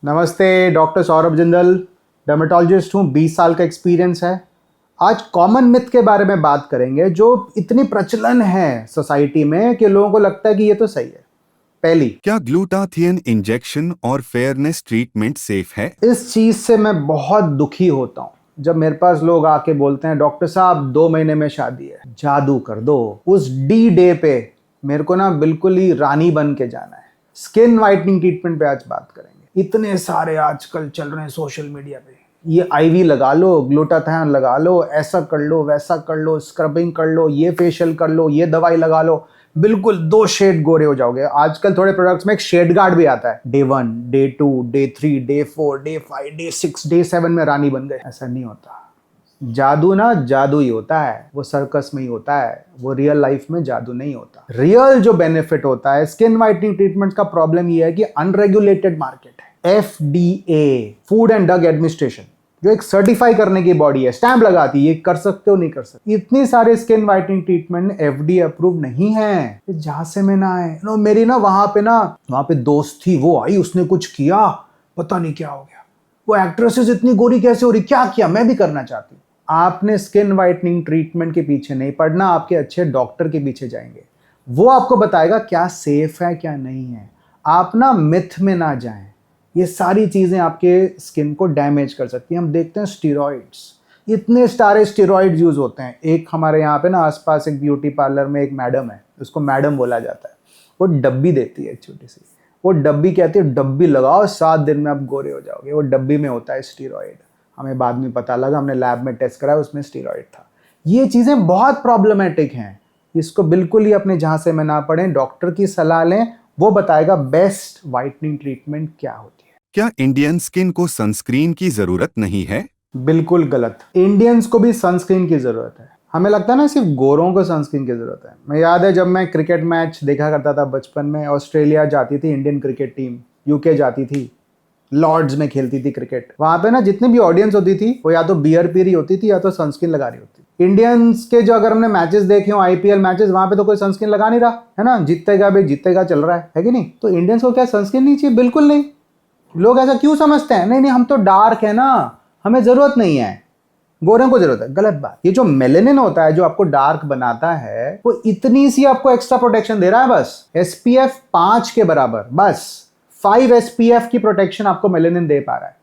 नमस्ते, doctor Saurabh Jindal, dermatologist हूँ। 20 साल का एक्सपीरियंस है। आज कॉमन मिथ के बारे में बात करेंगे जो इतनी प्रचलन है सोसाइटी में कि लोगों को लगता है कि ये तो सही है। पहली, क्या ग्लूटाथियन इंजेक्शन और फेयरनेस ट्रीटमेंट सेफ है? इस चीज से मैं बहुत दुखी होता हूँ जब मेरे पास लोग आके बोलते हैं डॉक्टर साहब 2 महीने में शादी है, जादू कर दो। उस डी डे पे मेरे को ना बिल्कुल ही रानी बन के जाना है। स्किन वाइटनिंग ट्रीटमेंट पे आज बात करेंगे। इतने सारे आजकल चल रहे हैं सोशल मीडिया पे, ये आईवी लगा लो, ग्लूटाथायन लगा लो, ऐसा कर लो, वैसा कर लो, स्क्रबिंग कर लो, ये फेशियल कर लो, ये दवाई लगा लो, बिल्कुल 2 शेड गोरे हो जाओगे। आजकल थोड़े प्रोडक्ट्स में एक शेड गार्ड भी आता है। Day 1, day 2, day 3, day 4, day 5, day 6, day 7 में रानी बन गए। ऐसा नहीं होता। जादू ना जादू ही होता है, वो सर्कस में ही होता है, वो रियल लाइफ में जादू नहीं होता। रियल जो बेनिफिट होता है स्किन वाइटनिंग ट्रीटमेंट का, प्रॉब्लम ये है कि अनरेगुलेटेड मार्केट है। FDA, food and drug administration, जो एक सर्टिफाई करने की बॉडी है, स्टैंप लगाती है ये कर सकते हो नहीं कर सकते। इतनी सारे skin whitening treatment FDA approve नहीं है। जहां से मैं ना आए नो, मेरी ना वहां पे दोस्त थी, वो आई, उसने कुछ किया, पता नहीं क्या हो गया। वो एक्ट्रेसेस इतनी गोरी कैसे हो रही, क्या किया, मैं भी करना चाहती हूँ। आपने स्किन वाइटनिंग ट्रीटमेंट के पीछे नहीं पड़ना, आपके अच्छे डॉक्टर के पीछे जाएंगे। वो आपको बताएगा क्या सेफ है क्या नहीं है। आप ना मिथ में ना जाएं। ये सारी चीज़ें आपके स्किन को डैमेज कर सकती हैं। हम देखते हैं स्टीरॉइड्स, इतने सारे स्टीरॉइड्स यूज़ होते हैं। एक हमारे यहाँ पे ना आसपास एक ब्यूटी पार्लर में एक मैडम है, उसको मैडम बोला जाता है। वो डब्बी देती है छोटी सी, वो डब्बी कहती है डब्बी लगाओ 7 दिन में आप गोरे हो जाओगे। वो डब्बी में होता है स्टीरॉइड। हमें बाद में पता लगा, हमने लैब में टेस्ट कराया, उसमें स्टीरॉइड था। ये चीज़ें बहुत प्रॉब्लमेटिक हैं। इसको बिल्कुल ही अपने जहाँ से में ना पड़ें, डॉक्टर की सलाह लें, वो बताएगा बेस्ट वाइटनिंग ट्रीटमेंट क्या होती है। क्या इंडियन स्किन को सनस्क्रीन की जरूरत नहीं है? बिल्कुल गलत। इंडियंस को भी सनस्क्रीन की ज़रूरत है। हमें लगता है ना सिर्फ गोरों को सनस्क्रीन की ज़रूरत है। मैं याद है जब मैं क्रिकेट मैच देखा करता था बचपन में, ऑस्ट्रेलिया जाती थी इंडियन क्रिकेट टीम, यूके जाती थी, लॉर्ड्स में खेलती थी क्रिकेट। वहाँ पे ना जितनी भी ऑडियंस होती थी वो या तो बियर पी रही होती थी या तो सनस्क्रीन लगा रही होती। इंडियंस के जो अगर हमने मैचेस देखे हो, आईपीएल मैचेस, वहाँ पे तो कोई सनस्क्रीन लगा नहीं रहा है ना। जीतेगा भी, जीतेगा चल रहा है कि नहीं। तो इंडियंस को क्या सनस्क्रीन नहीं चाहिए? बिल्कुल नहीं। लोग ऐसा क्यों समझते हैं, नहीं नहीं हम तो डार्क है ना, हमें ज़रूरत नहीं है, गोरों को जरूरत है। गलत बात। ये जो मेलेनिन होता है जो आपको डार्क बनाता है, वो इतनी सी आपको एक्स्ट्रा प्रोटेक्शन दे रहा है, बस एसपीएफ 5 के बराबर, बस 5 एसपीएफ की प्रोटेक्शन आपको मेलेनिन दे पा रहा है।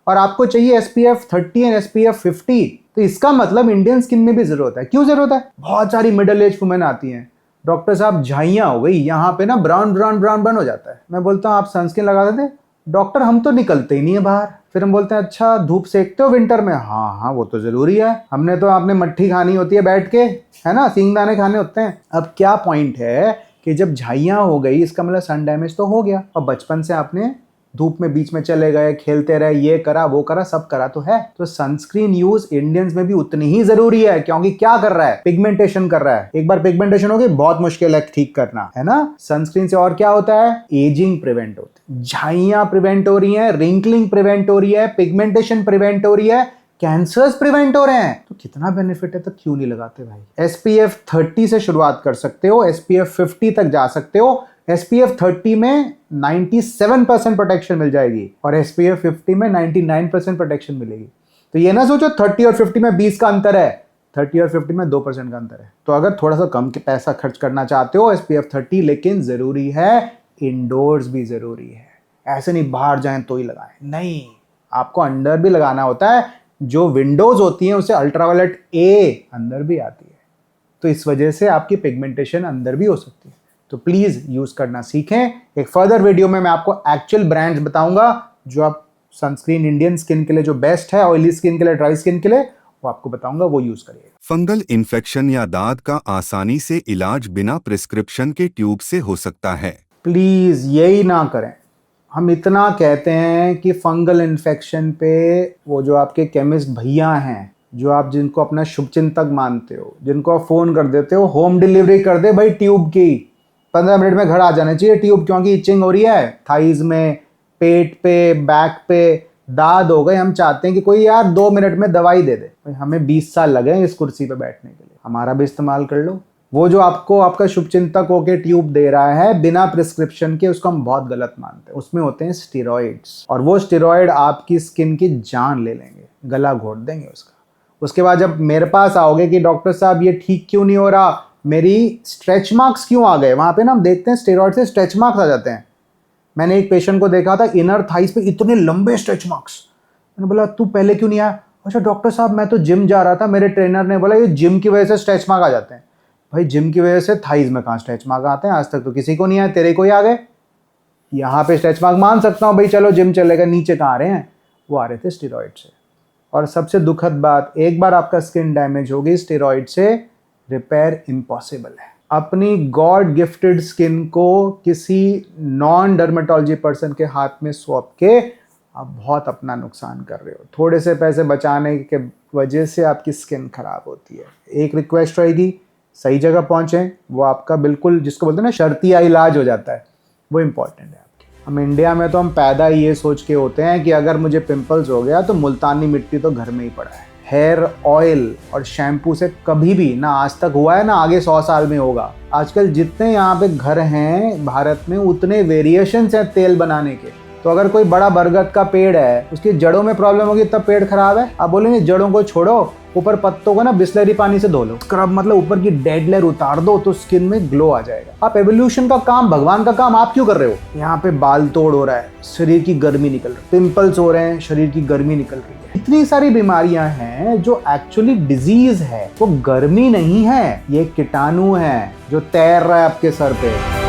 और आपको चाहिए एसपीएफ 30 एंड एसपीएफ 50। तो इसका मतलब इंडियन स्किन में भी जरूरत है। क्यों जरूरत है? बहुत सारी मिडिल एज वुमेन आती हैं, डॉक्टर साहब झाइयां हो गई, यहाँ पे ना ब्राउन ब्राउन ब्राउन बर्न हो जाता है। मैं बोलता हूँ आप सनस्क्रीन लगा देते। डॉक्टर हम तो निकलते ही नहीं है बाहर। फिर हम बोलते हैं अच्छा धूप सेकते हो विंटर में? हाँ हाँ वो तो जरूरी है, हमने तो आपने मट्ठी खानी होती है बैठ के, है ना, सींगदाने खाने होते हैं। अब क्या पॉइंट है कि जब झाइयां हो गई इसका मतलब सन डैमेज तो हो गया, और बचपन से आपने धूप में बीच में चले गए, खेलते रहे, ये करा वो करा, सब करा तो है। तो सनस्क्रीन यूज इंडियंस में भी उतनी ही जरूरी है, क्योंकि क्या कर रहा है, पिगमेंटेशन कर रहा है। एक बार पिगमेंटेशन हो गई बहुत मुश्किल है ठीक करना, है ना। सनस्क्रीन से और क्या होता है? एजिंग प्रिवेंट होती है, झाइयां प्रिवेंट हो रही है, रिंकलिंग प्रिवेंट हो रही है, पिगमेंटेशन प्रिवेंट हो रही है, कैंसर्स प्रिवेंट हो रहे हैं। तो कितना बेनिफिट है, तो क्यों नहीं लगाते भाई। SPF 30 से शुरुआत कर सकते हो, SPF 50 तक जा सकते हो। SPF 30 में 97% प्रोटेक्शन मिल जाएगी और SPF 50 में 99% प्रोटेक्शन मिलेगी। तो ये ना सोचो 30 और 50 में 20 का अंतर है, 30 और 50 में 2% का अंतर है। तो अगर थोड़ा सा कम के पैसा खर्च करना चाहते हो SPF 30, लेकिन जरूरी है इंडोर्स भी जरूरी है। ऐसे नहीं बाहर जाएं तो ही लगाएं, नहीं, आपको अंदर भी लगाना होता है। जो विंडोज होती हैं उसे अल्ट्रावायलेट ए अंदर भी आती है, तो इस वजह से आपकी पिगमेंटेशन अंदर भी हो सकती है। तो प्लीज यूज करना सीखें। एक फर्दर वीडियो में मैं आपको एक्चुअल ब्रांड्स बताऊंगा जो आप सनस्क्रीन इंडियन स्किन के लिए जो बेस्ट है, ऑयली स्किन के लिए, ड्राई स्किन के लिए, वो आपको बताऊंगा, वो यूज करिएगा। फंगल इन्फेक्शन या दाद का आसानी से इलाज बिना प्रिस्क्रिप्शन के ट्यूब से हो सकता है? प्लीज यही ना करें। हम इतना कहते हैं कि फंगल इन्फेक्शन पे वो जो आपके केमिस्ट भैया हैं, जो आप जिनको अपना शुभचिंतक मानते हो, जिनको आप फ़ोन कर देते हो, होम डिलीवरी कर दे भाई ट्यूब की, 15 मिनट में घर आ जाना चाहिए ट्यूब, क्योंकि इचिंग हो रही है थाइज में, पेट पे, बैक पे, दाद हो गए। हम चाहते हैं कि कोई यार 2 मिनट में दवाई दे दे। भाई हमें 20 साल लगे हैं इस कुर्सी पे बैठने के लिए, हमारा भी इस्तेमाल कर लो। वो जो आपको आपका शुभचिंतक होके ट्यूब दे रहा है बिना प्रिस्क्रिप्शन के, उसको हम बहुत गलत मानते हैं। उसमें होते हैं स्टेरॉइड्स, और वो स्टेरॉइड आपकी स्किन की जान ले लेंगे, गला घोट देंगे उसका। उसके बाद जब मेरे पास आओगे कि डॉक्टर साहब ये ठीक क्यों नहीं हो रहा, मेरी स्ट्रेच मार्क्स क्यों आ गए, वहाँ पे ना हम देखते हैं स्टेरॉइड से स्ट्रेच मार्क्स आ जाते हैं। मैंने एक पेशेंट को देखा था, इनर थाइस पे इतने लंबे स्ट्रेच मार्क्स। मैंने बोला तू पहले क्यों नहीं आया? अच्छा डॉक्टर साहब मैं तो जिम जा रहा था, मेरे ट्रेनर ने बोला ये जिम की वजह से स्ट्रेच मार्क आ जाते हैं। भाई जिम की वजह से थाइज में कहाँ स्ट्रेच मार्क आते हैं? आज तक तो किसी को नहीं आए, तेरे को ही आ गए। यहाँ पे स्ट्रेच मार्क मान सकता हूँ भाई, चलो जिम चलेगा, नीचे कहाँ आ रहे हैं? वो आ रहे थे स्टेरॉइड से। और सबसे दुखद बात, एक बार आपका स्किन डैमेज होगी स्टेरॉइड से, रिपेयर इम्पॉसिबल है। अपनी गॉड गिफ्टेड स्किन को किसी नॉन डर्मेटोलॉजी पर्सन के हाथ में सौंप के आप बहुत अपना नुकसान कर रहे हो। थोड़े से पैसे बचाने के वजह से आपकी स्किन खराब होती है। एक रिक्वेस्ट रहेगी, सही जगह पहुँचें, वो आपका बिल्कुल जिसको बोलते हैं ना शर्तिया इलाज हो जाता है, वो इम्पॉर्टेंट है। हम इंडिया में तो हम पैदा ही ये सोच के होते हैं कि अगर मुझे पिंपल्स हो गया तो मुल्तानी मिट्टी तो घर में ही पड़ा है। हेयर ऑयल और शैम्पू से कभी भी ना आज तक हुआ है ना आगे 100 साल में होगा। आजकल जितने यहाँ पे घर हैं भारत में, उतने वेरिएशंस हैं तेल बनाने के। तो अगर कोई बड़ा बरगद का पेड़ है, उसकी जड़ों में प्रॉब्लम होगी तब पेड़ खराब है। आप बोलेंगे जड़ों को छोड़ो, ऊपर पत्तों को ना बिस्लरी पानी से धो लो, स्क्रब मतलब ऊपर की डेड लेयर उतार दो तो स्किन में ग्लो आ जाएगा। आप एवोल्यूशन का काम, भगवान का काम आप क्यों कर रहे हो? यहाँ पे बाल तोड़ हो रहा है, शरीर की गर्मी निकल रही है, पिंपल्स हो रहे हैं, शरीर की गर्मी निकल रही है। इतनी सारी बीमारियां हैं जो एक्चुअली डिजीज है, वो गर्मी नहीं है, ये कीटाणु है जो तैर रहा है आपके सर पे।